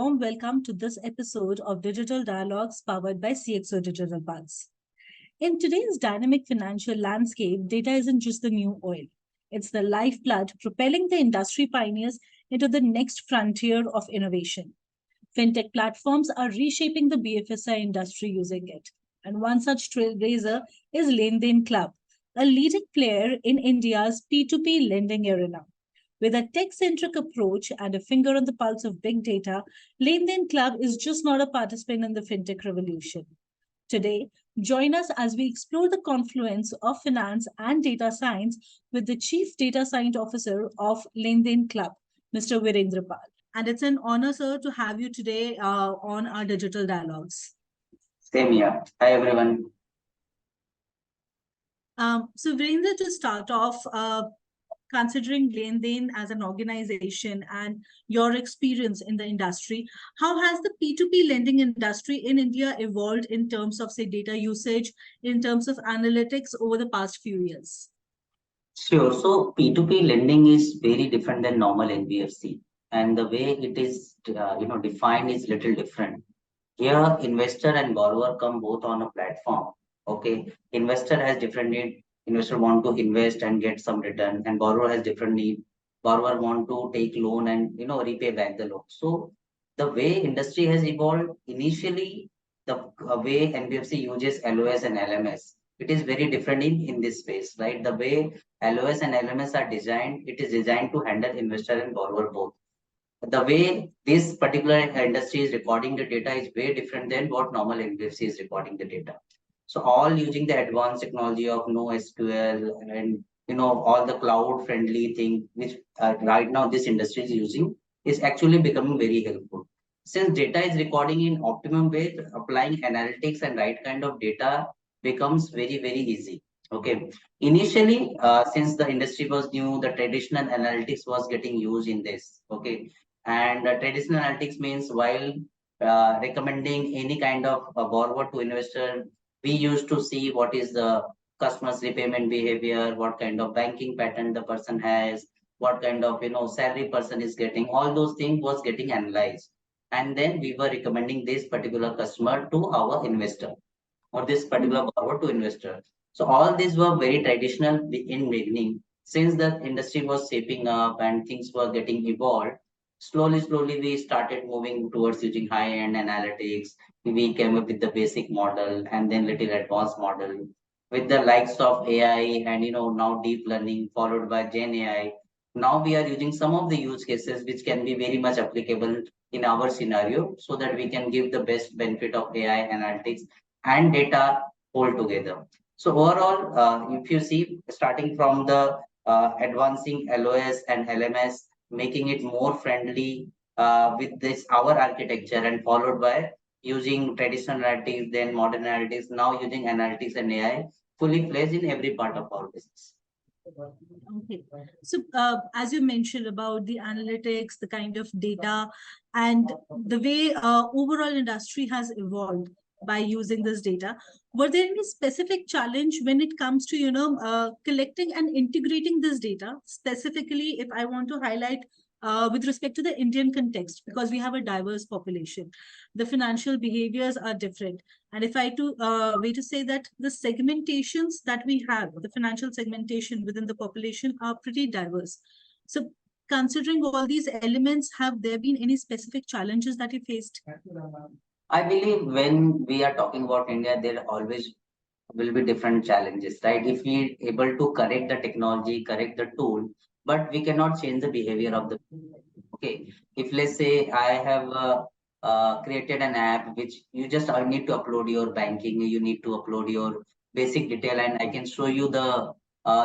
warm welcome to this episode of Digital Dialogues powered by CXO Digital Pulse. In today's dynamic financial landscape, data isn't just the new oil. It's the lifeblood propelling the industry pioneers into the next frontier of innovation. Fintech platforms are reshaping the BFSI industry using it. And one such trailblazer is Len Den Club, a leading player in India's P2P lending arena. With a tech centric approach and a finger on the pulse of big data, Len Den Club is just not a participant in the fintech revolution. Today, join us as we explore the confluence of finance and data science with the Chief Data Science Officer of Len Den Club, Mr. Virendra Pal. And it's an honor, sir, to have you today on our digital dialogues. Same here. Hi, everyone. So, Virendra, to start off, considering Len Den as an organization and your experience in the industry, how has the P2P lending industry in India evolved in terms of, say, data usage, in terms of analytics over the past few years? Sure. So P2P lending is very different than normal NBFC, and the way it is, defined is little different. Here, investor and borrower come both on a platform. Okay, investor has different need. Investor want to invest and get some return, and borrower has different need. Borrower want to take loan and repay back the loan. So the way industry has evolved, initially the way NBFC uses LOS and LMS, it is very different in this space, right? The way LOS and LMS are designed, it is designed to handle investor and borrower both. The way this particular industry is recording the data is way different than what normal NBFC is recording the data. So all using the advanced technology of NoSQL and all the cloud friendly thing which right now this industry is using is actually becoming very helpful. Since data is recording in optimum way, applying analytics and right kind of data becomes very easy. Okay. Initially, since the industry was new, the traditional analytics was getting used in this. Okay. And traditional analytics means while recommending any kind of borrower to investor, we used to see what is the customer's repayment behavior, what kind of banking pattern the person has, what kind of salary person is getting. All those things was getting analyzed, and then we were recommending this particular customer to our investor or this particular borrower to investor. So all these were very traditional in beginning. Since the industry was shaping up and things were getting evolved, slowly we started moving towards using high-end analytics. We came up with the basic model and then little advanced model with the likes of AI and now deep learning followed by Gen AI. Now we are using some of the use cases which can be very much applicable in our scenario so that we can give the best benefit of AI analytics and data all together. So overall, if you see, starting from the advancing LOS and LMS, making it more friendly with this our architecture and followed by using traditional analytics, then modern analytics, now using analytics and AI fully plays in every part of our business. Okay. So, as you mentioned about the analytics, the kind of data, and the way overall industry has evolved by using this data, were there any specific challenge when it comes to collecting and integrating this data? Specifically, if I want to highlight with respect to the Indian context, because we have a diverse population, the financial behaviors are different. And if I way to say that the segmentations that we have, the financial segmentation within the population are pretty diverse. So considering all these elements, have there been any specific challenges that you faced? I believe when we are talking about India, there always will be different challenges, right? If we able to correct the technology, correct the tool, but we cannot change the behavior of the people. Okay. If let's say I have created an app which you just need to upload your banking, you need to upload your basic detail, and I can show you the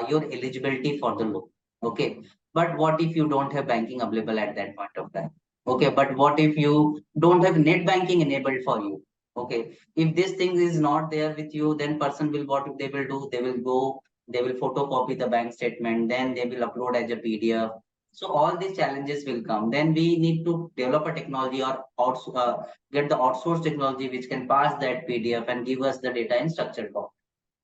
your eligibility for the loan. Okay. But what if you don't have banking available at that point of time? Okay. But what if you don't have net banking enabled for you? Okay. If this thing is not there with you, then person will what they will do? They will go, they will photocopy the bank statement, then they will upload as a PDF. So all these challenges will come. Then we need to develop a technology or get the outsourced technology which can pass that PDF and give us the data in structured form.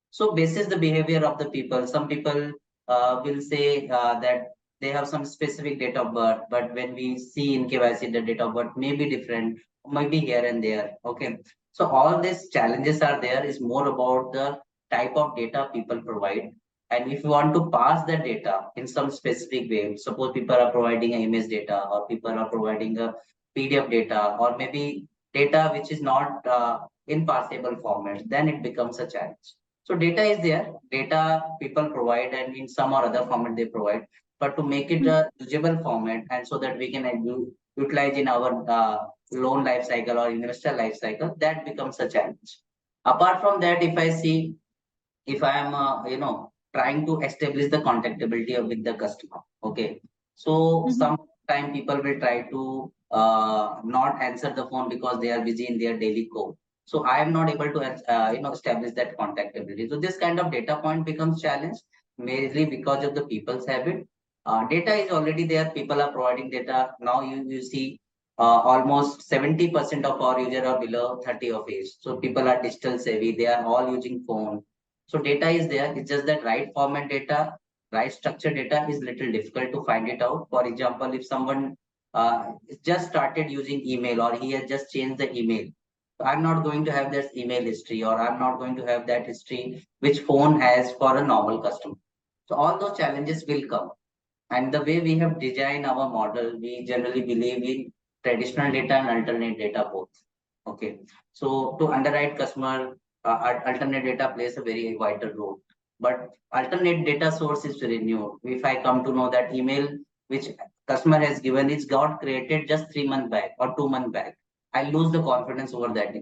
So basis the behavior of the people. Some people will say that they have some specific date of birth, but when we see in KYC, the date of birth may be different, maybe here and there. Okay. So all these challenges are there is more about the type of data people provide. And if you want to pass the data in some specific way, suppose people are providing an image data or people are providing a PDF data or maybe data which is not in parsable format, then it becomes a challenge. So data is there, data people provide and in some or other format they provide, but to make it a usable format and so that we can utilize in our loan life cycle or investor life cycle, that becomes a challenge. Apart from that, if I see, if I am, trying to establish the contactability with the customer, okay. So Mhm. sometime people will try to not answer the phone because they are busy in their daily code. So I am not able to, establish that contactability. So this kind of data point becomes challenge mainly because of the people's habit. Data is already there. People are providing data. Now you see almost 70% of our users are below 30 of age. So people are digital savvy. They are all using phone. So data is there. It's just that right format data, right structure data is little difficult to find it out. For example, if someone just started using email or he has just changed the email, I'm not going to have this email history or I'm not going to have that history which phone has for a normal customer. So all those challenges will come. And the way we have designed our model, we generally believe in traditional data and alternate data both. Okay. So to underwrite customer, alternate data plays a very vital role. But alternate data source is renewed. If I come to know that email which customer has given is got created just 3 months back or 2 months back, I lose the confidence over that.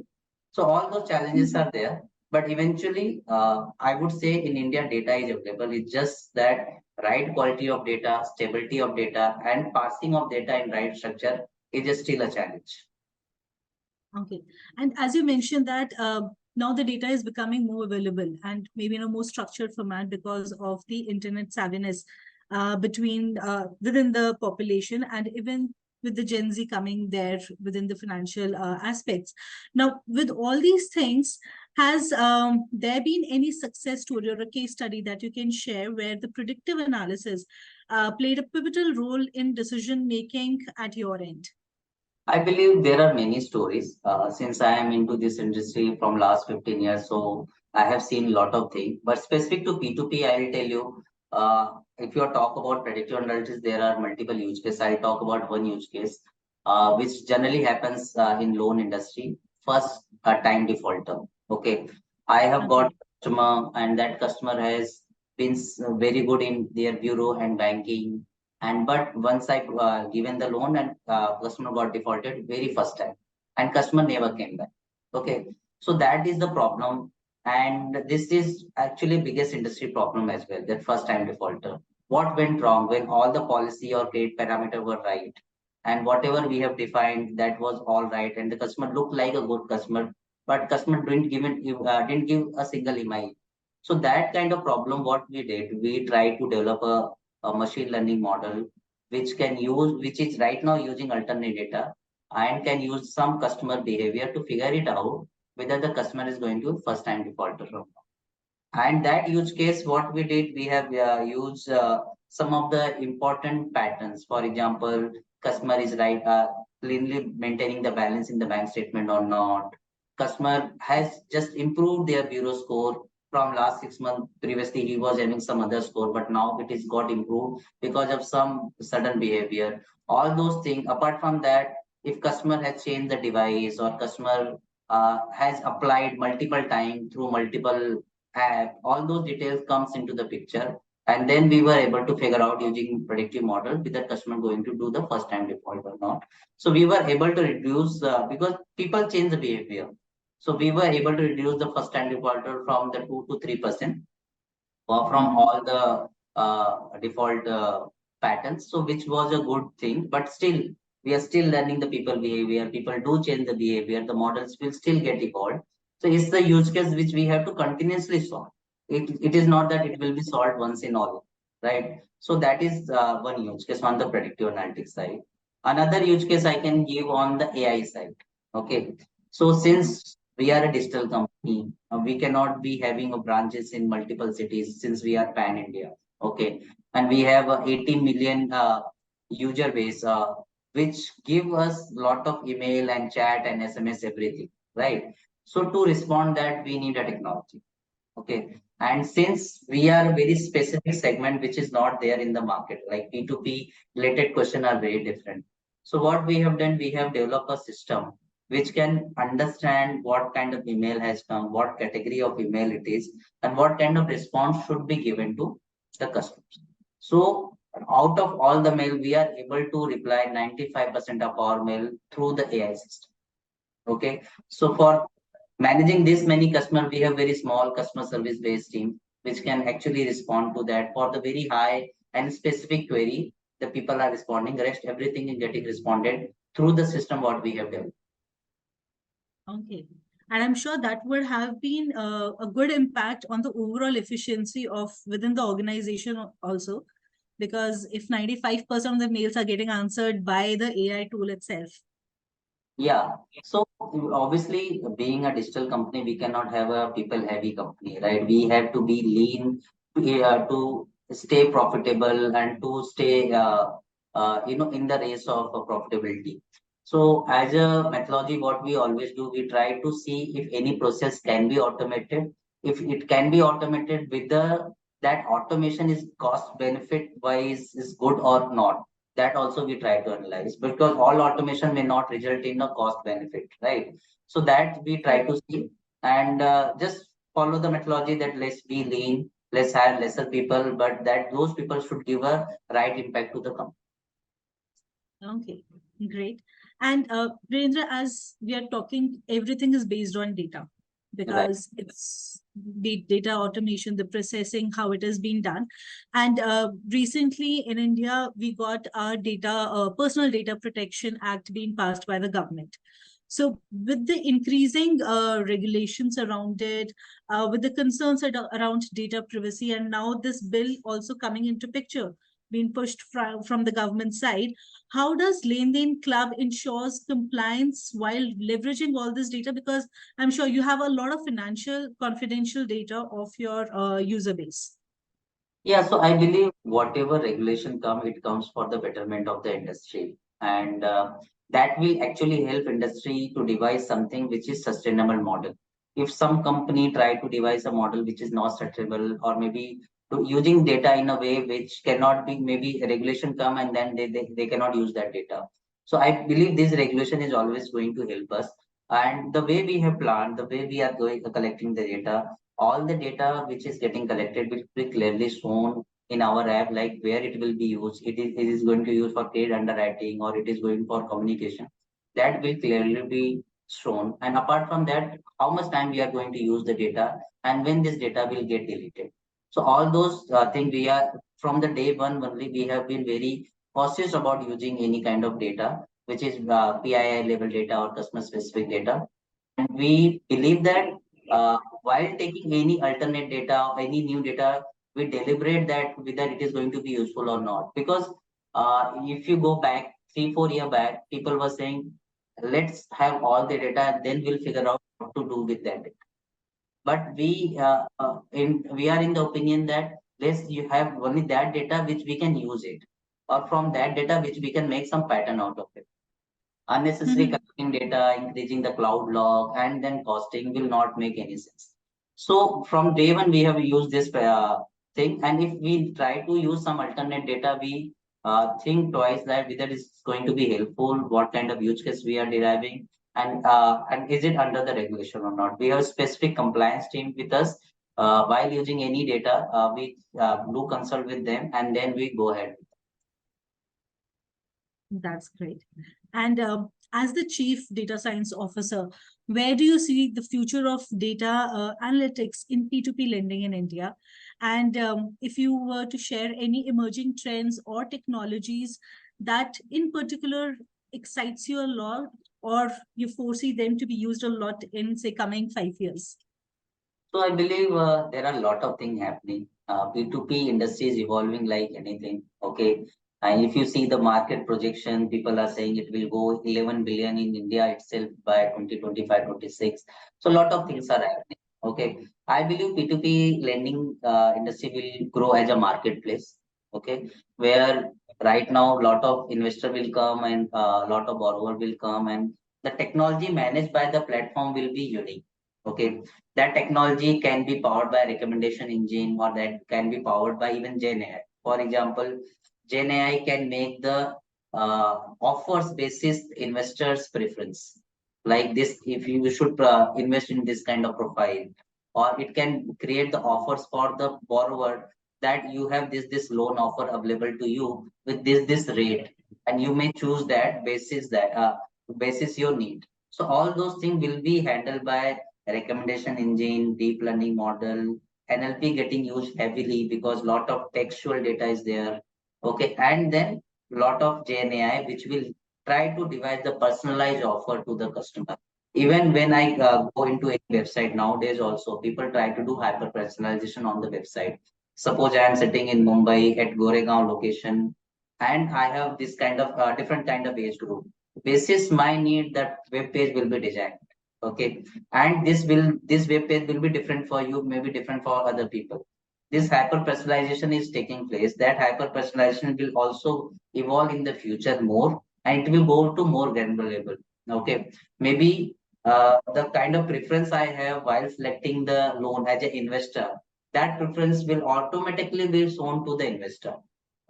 So all those challenges Mhm. are there. But eventually, I would say in India, data is available. It's just that right quality of data, stability of data, and parsing of data in right structure is still a challenge. Okay. And as you mentioned that now the data is becoming more available and maybe in a more structured format because of the internet savviness within the population and even with the Gen Z coming there within the financial aspects. Now, with all these things, has there been any success story or a case study that you can share where the predictive analysis played a pivotal role in decision making at your end? I believe there are many stories since I am into this industry from last 15 years. So I have seen a lot of things. But specific to P2P, I will tell you, if you talk about predictive analytics, there are multiple use cases. I'll talk about one use case, which generally happens in loan industry. First, a time defaulter. Okay. I have got Okay. customer and that customer has been very good in their bureau and banking and but once I given the loan and customer got defaulted very first time, and customer never came back. Okay, so that is the problem, and this is actually biggest industry problem as well. That first time defaulter. What went wrong when all the policy or credit parameter were right, and whatever we have defined that was all right, and the customer looked like a good customer, but customer didn't give a single EMI. So that kind of problem, what we did, we tried to develop a machine learning model which is right now using alternate data and can use some customer behavior to figure it out whether the customer is going to first time defaulter or not. And that use case, what we did, we have used some of the important patterns. For example, customer is right, cleanly maintaining the balance in the bank statement or not. Customer has just improved their bureau score from last 6 months. Previously, he was having some other score, but now it is got improved because of some sudden behavior. All those things. Apart from that, if customer has changed the device or customer has applied multiple time through multiple app, all those details comes into the picture. And then we were able to figure out using predictive model with the customer going to do the first time default or not. So we were able to reduce because people change the behavior. So we were able to reduce the first time defaulter from the 2 to 3% from Mhm. all the default patterns. So which was a good thing, but still we are still learning the people behavior. People do change the behavior. The models will still get evolved. So it's the use case which we have to continuously solve. It is not that it will be solved once in all, right? So that is one use case on the predictive analytics side. Another use case I can give on the AI side. Okay. So Mhm. since we are a digital company, we cannot be having a branches in multiple cities since we are pan India. Okay, and we have 18 million user base, which give us lot of email and chat and SMS everything, right? So to respond that we need a technology. Okay. And since we are a very specific segment which is not there in the market, like P2P related question are very different. So what we have done, we have developed a system which can understand what kind of email has come, what category of email it is, and what kind of response should be given to the customers. So out of all the mail, we are able to reply 95% of our mail through the AI system. Okay. So for managing this many customers, we have very small customer service based team, which can actually respond to that for the very high and specific query. The people are responding, rest everything is getting responded through the system what we have developed. Okay. And I'm sure that would have been a good impact on the overall efficiency of within the organization also, because if 95% of the mails are getting answered by the AI tool itself. Yeah. So obviously, being a digital company, we cannot have a people heavy company, right? We have to be lean to stay profitable and to stay, in the race of profitability. So as a methodology, what we always do, we try to see if any process can be automated. If it can be automated, whether that automation is cost benefit wise is good or not, that also we try to analyze, because all automation may not result in a cost benefit, right? So that we try to see, and just follow the methodology that let's be lean, let's hire lesser people, but that those people should give a right impact to the company. Okay, great. And Virendra, as we are talking, everything is based on data Right. because it's the data automation, the processing, how it has been done. And recently in India, we got our Personal Data Protection Act being passed by the government. So, with the increasing regulations around it, with the concerns around data privacy, and now this bill also coming into picture, being pushed from the government side, how does Len Den Club ensures compliance while leveraging all this data? Because I'm sure you have a lot of financial confidential data of your user base. Yeah, so I believe whatever regulation come, it comes for the betterment of the industry, and that will actually help industry to devise something which is sustainable model. If some company try to devise a model which is not sustainable, or maybe using data in a way which cannot be, maybe a regulation come and then they cannot use that data. So I believe this regulation is always going to help us. And the way we have planned, the way we are going collecting the data, all the data which is getting collected will be clearly shown in our app, like where it will be used. It is going to use for trade underwriting, or it is going for communication. That will clearly be shown. And apart from that, how much time we are going to use the data and when this data will get deleted. So all those things, we are from the day one only, we have been very cautious about using any kind of data which is PII level data or customer specific data. And we believe that while taking any alternate data or any new data, we deliberate that whether it is going to be useful or not. Because if you go back 3 4 years back, people were saying, let's have all the data, then we'll figure out what to do with that data. But we are in the opinion that let's you have only that data which we can use it, or from that data which we can make some pattern out of it. Unnecessary Mhm. collecting data, increasing the cloud log, and then costing will not make any sense. So from day one, we have used this thing, and if we try to use some alternate data, we think twice that whether it's going to be helpful, what kind of use case we are deriving, and is it under the regulation or not. We have a specific compliance team with us. While using any data, we do consult with them, and then we go ahead. That's great. And as the Chief Data Science Officer, where do you see the future of data analytics in P2P lending in India? And if you were to share any emerging trends or technologies that in particular excites you a lot, or you foresee them to be used a lot in, say, coming 5 years? So I believe there are a lot of things happening. P2P industry is evolving like anything. Okay. And if you see the market projection, people are saying it will go 11 billion in India itself by 2025, 26. So a lot of things are happening. Okay, I believe P2P lending industry will grow as a marketplace. Okay, where right now a lot of investor will come and a lot of borrower will come, and the technology managed by the platform will be unique. Okay, that technology can be powered by recommendation engine, or that can be powered by even Gen AI. For example, Gen AI can make the offers basis investors preference, like this, if you should invest in this kind of profile, or it can create the offers for the borrower, that you have this loan offer available to you with this rate, and you may choose that basis your need. So all those things will be handled by recommendation engine, deep learning model, NLP getting used heavily because lot of textual data is there. Okay, and then lot of GNAI which will try to devise the personalized offer to the customer. Even when I go into a website nowadays, also people try to do hyper personalization on the website. Suppose I am sitting in Mumbai at Goregaon location, and I have this kind of different kind of age group. Basis my need, that web page will be designed. Okay, and this web page will be different for you, maybe different for other people. This hyper personalization is taking place. That hyper personalization will also evolve in the future more, and it will go to more granular level. Okay, maybe the kind of preference I have while selecting the loan as an investor, that preference will automatically be shown to the investor.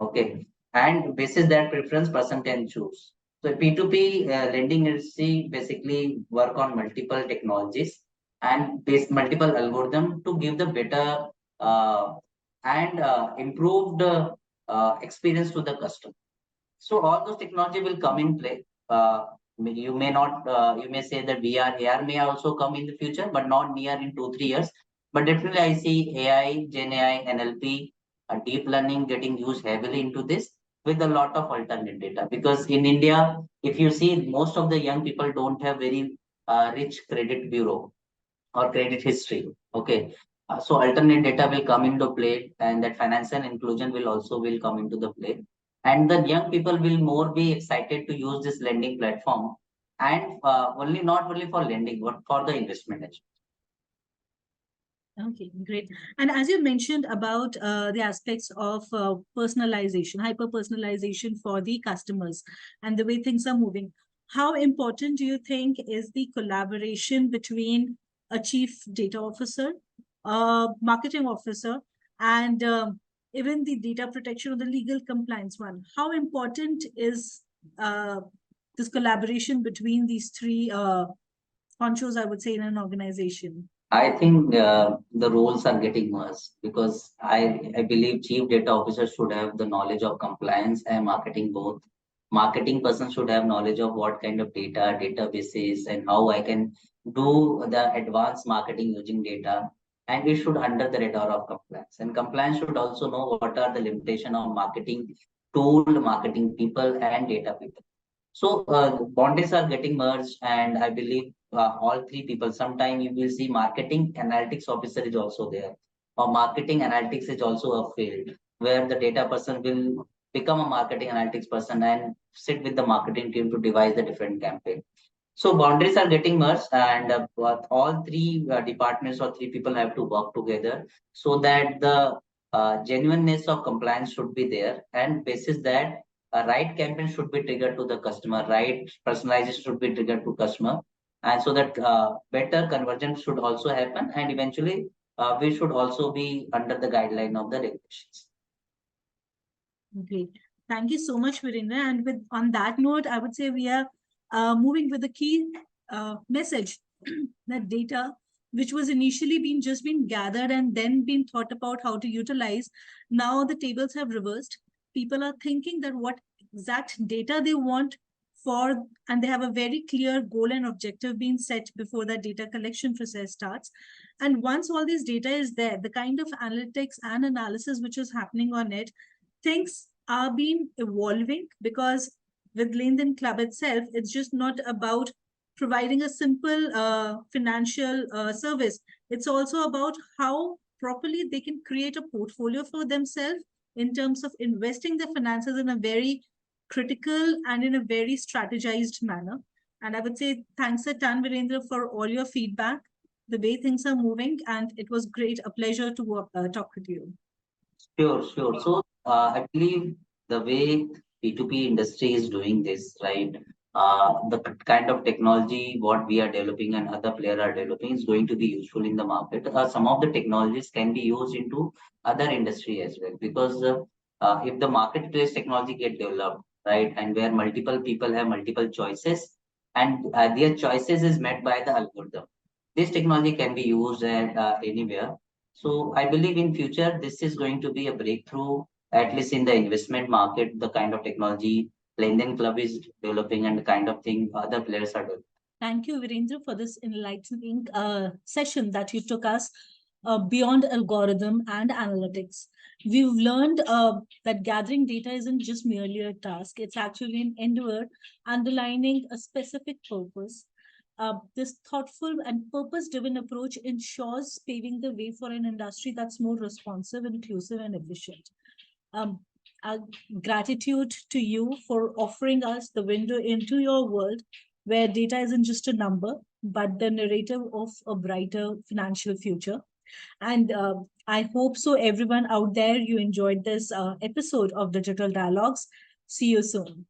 Okay, and basis that preference, person can choose. So P2P lending industry basically work on multiple technologies and base multiple algorithm to give the better uh, and improved experience to the customer. So all those technology will come in play. You may not, you may say that VR, AR may also come in the future, but not near in 2, 3 years. But definitely, I see AI, Gen AI, NLP, deep learning getting used heavily into this with a lot of alternate data. Because in India, if you see, most of the young people don't have very rich credit bureau or credit history. Okay. So alternate data will come into play, and that financial inclusion will also will come into the play. And the young people will more be excited to use this lending platform, and only not only for lending, but for the investment as Okay, great. And as you mentioned about the aspects of personalization, hyper personalization for the customers and the way things are moving, how important do you think is the collaboration between a chief data officer, a marketing officer, and even the data protection or the legal compliance one? How important is this collaboration between these three honchos, I would say, in an organization? I think the roles are getting worse because I believe chief data officer should have the knowledge of compliance and marketing both. Marketing person should have knowledge of what kind of data, databases, and how I can do the advanced marketing using data. And we should under the radar of compliance. And compliance should also know what are the limitation of marketing tool, marketing people, and data people. So boundaries are getting merged, and I believe all three people. Sometime you will see marketing analytics officer is also there, or marketing analytics is also a field where the data person will become a marketing analytics person and sit with the marketing team to devise the different campaign. So boundaries are getting merged, and but all three departments or three people have to work together so that the genuineness of compliance should be there, and basis that a right campaign should be triggered to the customer, right personalization should be triggered to customer, and so that better conversion should also happen, and eventually we should also be under the guideline of the regulations. Great. Thank you so much, Virendra. And with on that note, I would say we are moving with the key message that data, which was initially being just been gathered and then been thought about how to utilize, now the tables have reversed. People are thinking that what exact data they want for, and they have a very clear goal and objective being set before that data collection process starts. And once all this data is there, the kind of analytics and analysis which is happening on it, things are being evolving, because with Len Den Club itself, it's just not about providing a simple financial service. It's also about how properly they can create a portfolio for themselves in terms of investing their finances in a very critical and in a very strategized manner. And I would say thanks a ton, Virendra, for all your feedback. the way things are moving. And it was great, a pleasure to talk with you. Sure, sure. So, I believe the way P2P industry is doing this, right? The kind of technology what we are developing and other players are developing is going to be useful in the market. Some of the technologies can be used into other industry as well, because if the marketplace technology get developed, right, and where multiple people have multiple choices, and their choices is met by the algorithm, this technology can be used at anywhere. So I believe in future this is going to be a breakthrough, at least in the investment market, the kind of technology Len Den Club is developing and the kind of thing other players are doing. Thank you, Virendra, for this enlightening session that you took us beyond algorithm and analytics. We've learned that gathering data isn't just merely a task, it's actually an endeavor underlining a specific purpose. This thoughtful and purpose driven approach ensures paving the way for an industry that's more responsive, inclusive, and efficient. Um, our gratitude to you for offering us the window into your world where data isn't just a number, but the narrative of a brighter financial future. And I hope so, everyone out there, you enjoyed this episode of Digital Dialogues. See you soon.